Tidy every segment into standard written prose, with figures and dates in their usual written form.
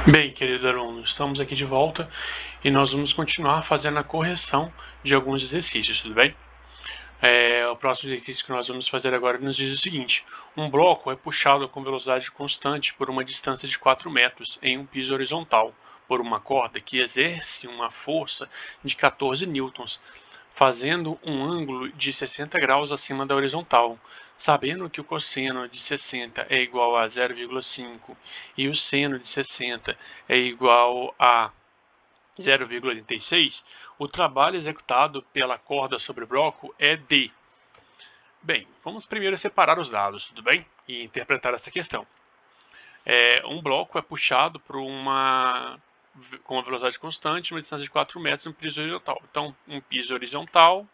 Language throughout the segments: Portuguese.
Bem, querido aluno, estamos aqui de volta e nós vamos continuar fazendo a correção de alguns exercícios, tudo bem? O próximo exercício que nós vamos fazer agora nos diz o seguinte: um bloco é puxado com velocidade constante por uma distância de 4 metros em um piso horizontal por uma corda que exerce uma força de 14 newtons, fazendo um ângulo de 60 graus acima da horizontal. Sabendo que o cosseno de 60 é igual a 0,5 e o seno de 60 é igual a 0,86, o trabalho executado pela corda sobre o bloco é D. Bem, vamos primeiro separar os dados, tudo bem? E interpretar essa questão. Um bloco é puxado com uma velocidade constante, uma distância de 4 metros, um piso horizontal. Então, um piso horizontal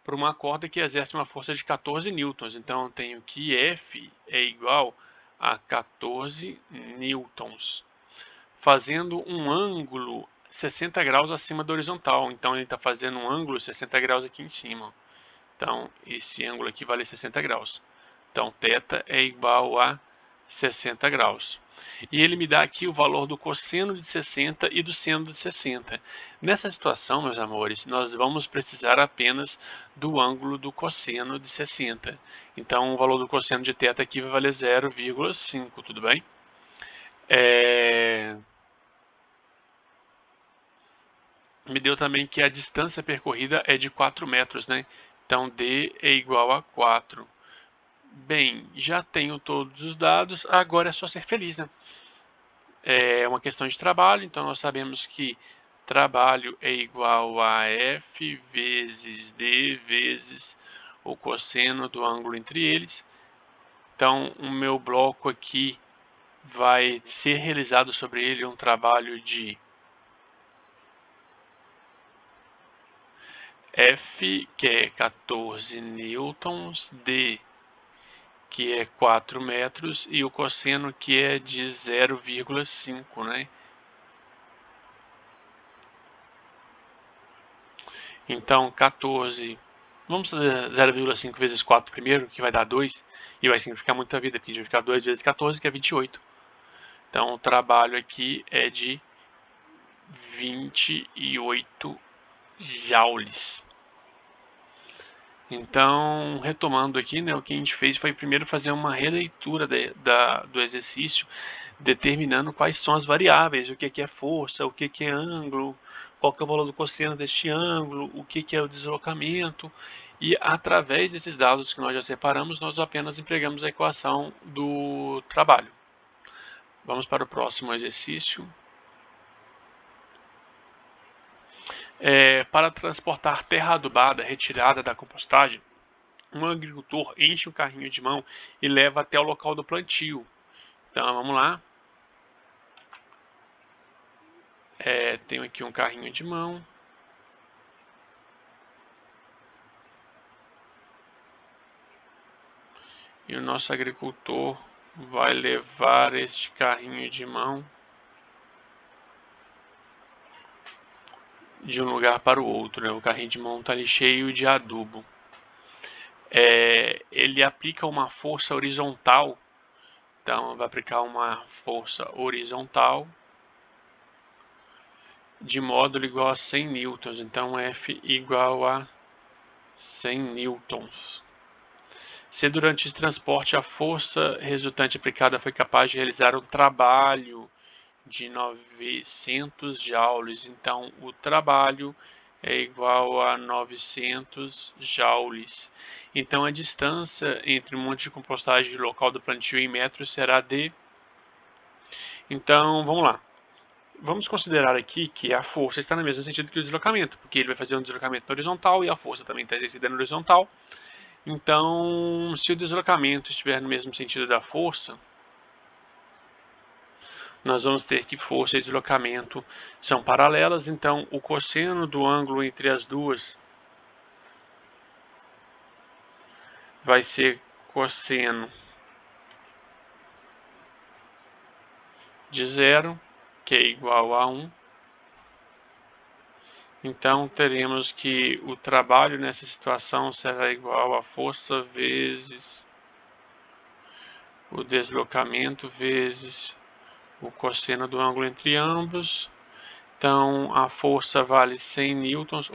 por uma corda que exerce uma força de 14 newtons. Então, eu tenho que F é igual a 14 newtons, fazendo um ângulo 60 graus acima da horizontal. Então, ele está fazendo um ângulo 60 graus aqui em cima. Então, esse ângulo aqui vale 60 graus. Então, θ é igual a 60 graus. E ele me dá aqui o valor do cosseno de 60 e do seno de 60. Nessa situação, meus amores, nós vamos precisar apenas do ângulo do cosseno de 60. Então, o valor do cosseno de θ aqui vai valer 0,5, tudo bem? Me deu também que a distância percorrida é de 4 metros, né? Então, D é igual a 4. Bem, já tenho todos os dados, agora é só ser feliz, né? É uma questão de trabalho, então nós sabemos que trabalho é igual a F vezes D vezes o cosseno do ângulo entre eles. Então, o meu bloco aqui vai ser realizado sobre ele um trabalho de F, que é 14 newtons, D, que é 4 metros, e o cosseno, que é de 0,5, né? Então, 14, vamos fazer 0,5 vezes 4 primeiro, que vai dar 2, e vai significar muita vida, porque a gente vai ficar 2 vezes 14, que é 28. Então, o trabalho aqui é de 28 joules. Então, retomando aqui, né, o que a gente fez foi primeiro fazer uma releitura do exercício, determinando quais são as variáveis, o que é força, o que é ângulo, qual que é o valor do cosseno deste ângulo, o que é o deslocamento, e através desses dados que nós já separamos, nós apenas empregamos a equação do trabalho. Vamos para o próximo exercício. Para transportar terra adubada retirada da compostagem, um agricultor enche um carrinho de mão e leva até o local do plantio. Então, vamos lá. Tenho aqui um carrinho de mão. E o nosso agricultor vai levar este carrinho de mão de um lugar para o outro, né? O carrinho de mão está ali cheio de adubo. Ele aplica uma força horizontal. Então, vai aplicar uma força horizontal de módulo igual a 100 newtons. Então, F igual a 100 newtons. Se durante esse transporte a força resultante aplicada foi capaz de realizar um trabalho de 900 joules, então o trabalho é igual a 900 joules. Então a distância entre o monte de compostagem e o local do plantio em metros será D. Então vamos lá. Vamos considerar aqui que a força está no mesmo sentido que o deslocamento, porque ele vai fazer um deslocamento na horizontal e a força também está exercida na horizontal. Então, se o deslocamento estiver no mesmo sentido da força, nós vamos ter que força e deslocamento são paralelas, então o cosseno do ângulo entre as duas vai ser cosseno de 0, que é igual a 1. Então, teremos que o trabalho nessa situação será igual a força vezes o deslocamento vezes o cosseno do ângulo entre ambos. Então, a força vale 100 newtons,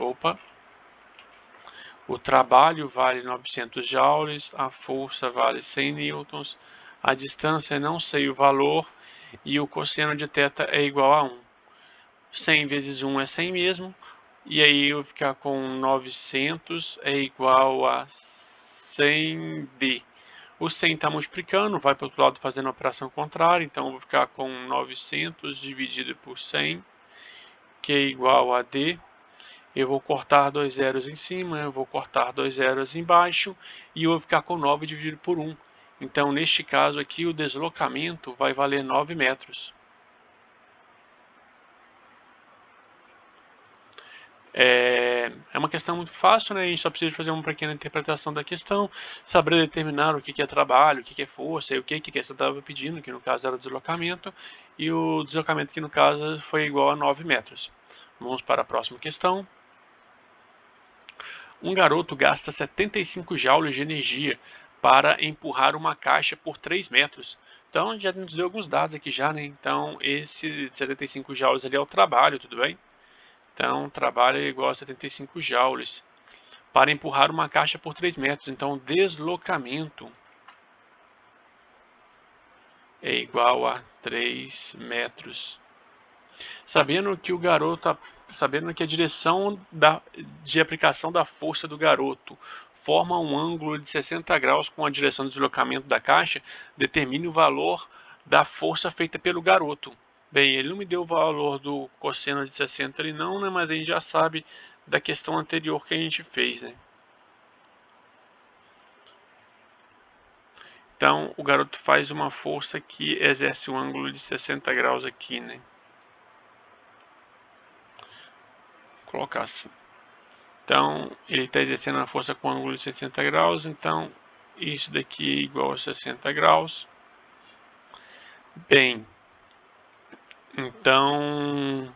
o trabalho vale 900 joules, a força vale 100 newtons, a distância não sei o valor e o cosseno de θ é igual a 1. 100 vezes 1 é 100 mesmo, e aí eu vou ficar com 900 é igual a 100D. O 100 está multiplicando, vai para o outro lado fazendo a operação contrária, então eu vou ficar com 900 dividido por 100, que é igual a D. Eu vou cortar 2 zeros em cima, eu vou cortar 2 zeros embaixo, e eu vou ficar com 9 dividido por 1. Então, neste caso aqui, o deslocamento vai valer 9 metros. É uma questão muito fácil, né? A gente só precisa fazer uma pequena interpretação da questão, saber determinar o que é trabalho, o que é força, e o que a questão estava pedindo, que no caso era o deslocamento, e o deslocamento que no caso foi igual a 9 metros. Vamos para a próxima questão. Um garoto gasta 75 joules de energia para empurrar uma caixa por 3 metros. Então, já nos deu alguns dados aqui já, né? Então, esse 75 joules ali é o trabalho, tudo bem? Então, trabalho é igual a 75 joules para empurrar uma caixa por 3 metros. Então, deslocamento é igual a 3 metros. Sabendo que o garoto, sabendo que a direção de aplicação da força do garoto forma um ângulo de 60 graus com a direção de deslocamento da caixa, determine o valor da força feita pelo garoto. Bem, ele não me deu o valor do cosseno de 60 ali não, né, mas a gente já sabe da questão anterior que a gente fez, né? Então, o garoto faz uma força que exerce um ângulo de 60 graus aqui, né? Vou colocar assim. Então, ele está exercendo a força com ângulo de 60 graus, então isso daqui é igual a 60 graus. Bem, então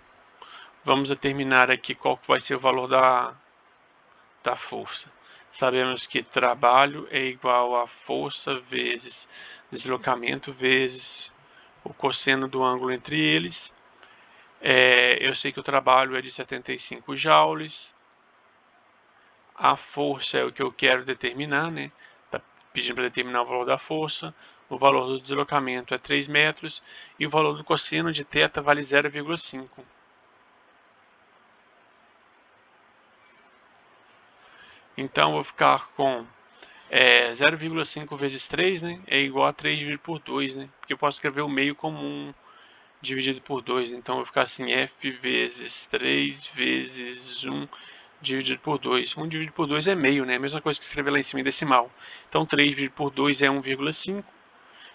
vamos determinar aqui qual vai ser o valor da força. Sabemos que trabalho é igual a força vezes deslocamento vezes o cosseno do ângulo entre eles. Eu sei que o trabalho é de 75 joules. A força é o que eu quero determinar, né? Está pedindo para determinar o valor da força. O valor do deslocamento é 3 metros. E o valor do cosseno de θ vale 0,5. Então, vou ficar com 0,5 vezes 3, né? É igual a 3 dividido por 2, né? Porque eu posso escrever o meio como 1 dividido por 2. Então, vou ficar assim, f vezes 3 vezes 1 dividido por 2. 1 dividido por 2 é meio, né? A mesma coisa que escrever lá em cima em decimal. Então, 3 dividido por 2 é 1,5.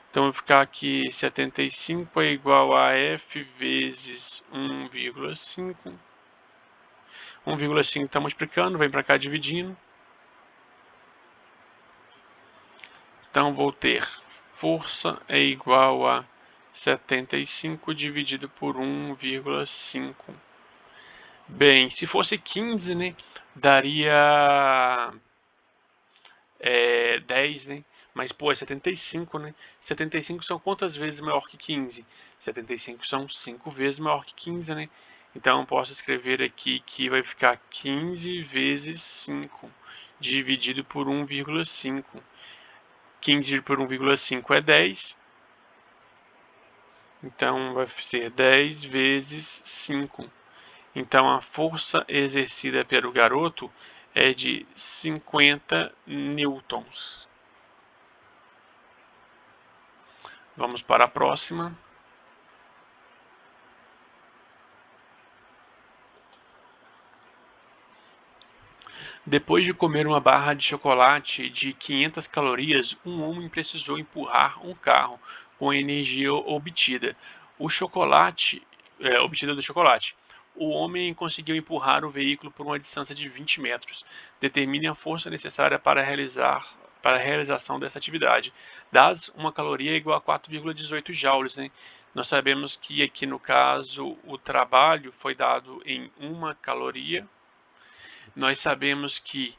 Então, vai ficar aqui 75 é igual a f vezes 1,5. 1,5 está multiplicando, vem para cá dividindo. Então, vou ter força é igual a 75 dividido por 1,5. Bem, se fosse 15, né, daria 10, né? Mas, pô, é 75, né? 75 são quantas vezes maior que 15? 75 são 5 vezes maior que 15, né? Então, eu posso escrever aqui que vai ficar 15 vezes 5 dividido por 1,5. 15 dividido por 1,5 é 10. Então, vai ser 10 vezes 5. Então, a força exercida pelo garoto é de 50 newtons. Vamos para a próxima. Depois de comer uma barra de chocolate de 500 calorias, um homem precisou empurrar um carro com a energia obtida. Obtida do chocolate. O homem conseguiu empurrar o veículo por uma distância de 20 metros. Determine a força necessária para a realização dessa atividade. Dados uma caloria igual a 4,18 joules, né? Nós sabemos que aqui no caso o trabalho foi dado em 1 caloria. Nós sabemos que...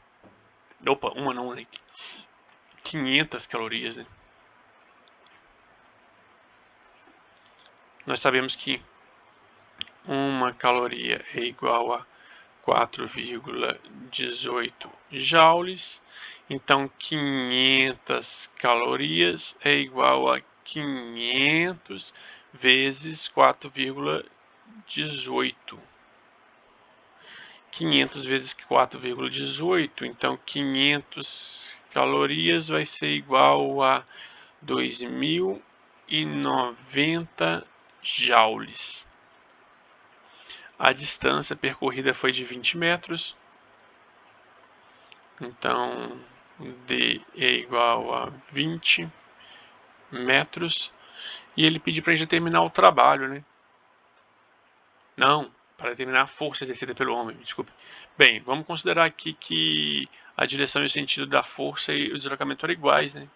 Opa, uma não, né? 500 calorias, né? nós sabemos que uma caloria é igual a 4,18 joules. Então, 500 calorias é igual a 500 vezes 4,18. 500 vezes 4,18, então 500 calorias vai ser igual a 2090 joules. A distância percorrida foi de 20 metros, então D é igual a 20 metros. E ele pediu para a gente determinar o trabalho, né? Não, para determinar a força exercida pelo homem, desculpe. Bem, vamos considerar aqui que a direção e o sentido da força e o deslocamento eram iguais, né?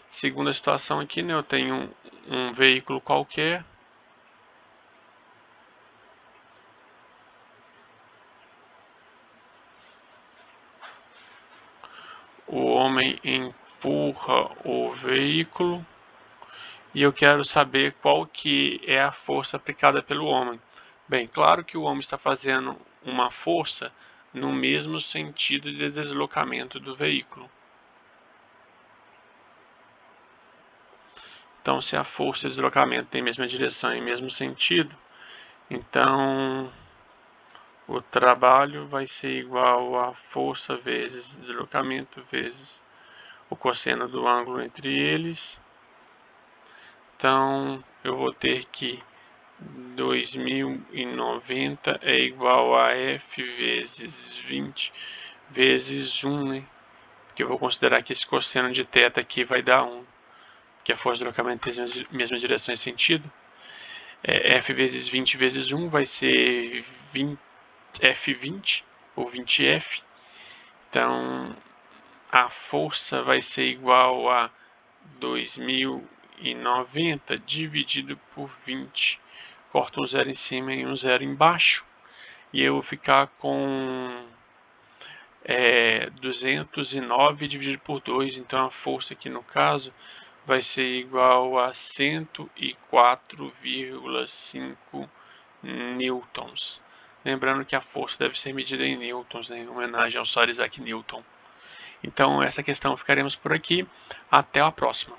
Segundo a situação aqui, né, eu tenho um veículo qualquer. O homem empurra o veículo e eu quero saber qual que é a força aplicada pelo homem. Bem, claro que o homem está fazendo uma força no mesmo sentido de deslocamento do veículo. Então, se a força e o deslocamento têm a mesma direção e mesmo sentido, então o trabalho vai ser igual a força vezes deslocamento vezes o cosseno do ângulo entre eles. Então, eu vou ter que 2090 é igual a F vezes 20 vezes 1, né? Porque eu vou considerar que esse cosseno de θ aqui vai dar 1. Que a força de deslocamento tem a mesma direção e sentido. F vezes 20 vezes 1 vai ser 20, F20 ou 20F. Então, a força vai ser igual a 2090 dividido por 20. Corta um zero em cima e um zero embaixo. E eu vou ficar com 209 dividido por 2. Então, a força aqui no caso vai ser igual a 104,5 newtons. Lembrando que a força deve ser medida em newtons, né, em homenagem ao Sir Isaac Newton. Então, essa questão ficaremos por aqui. Até a próxima.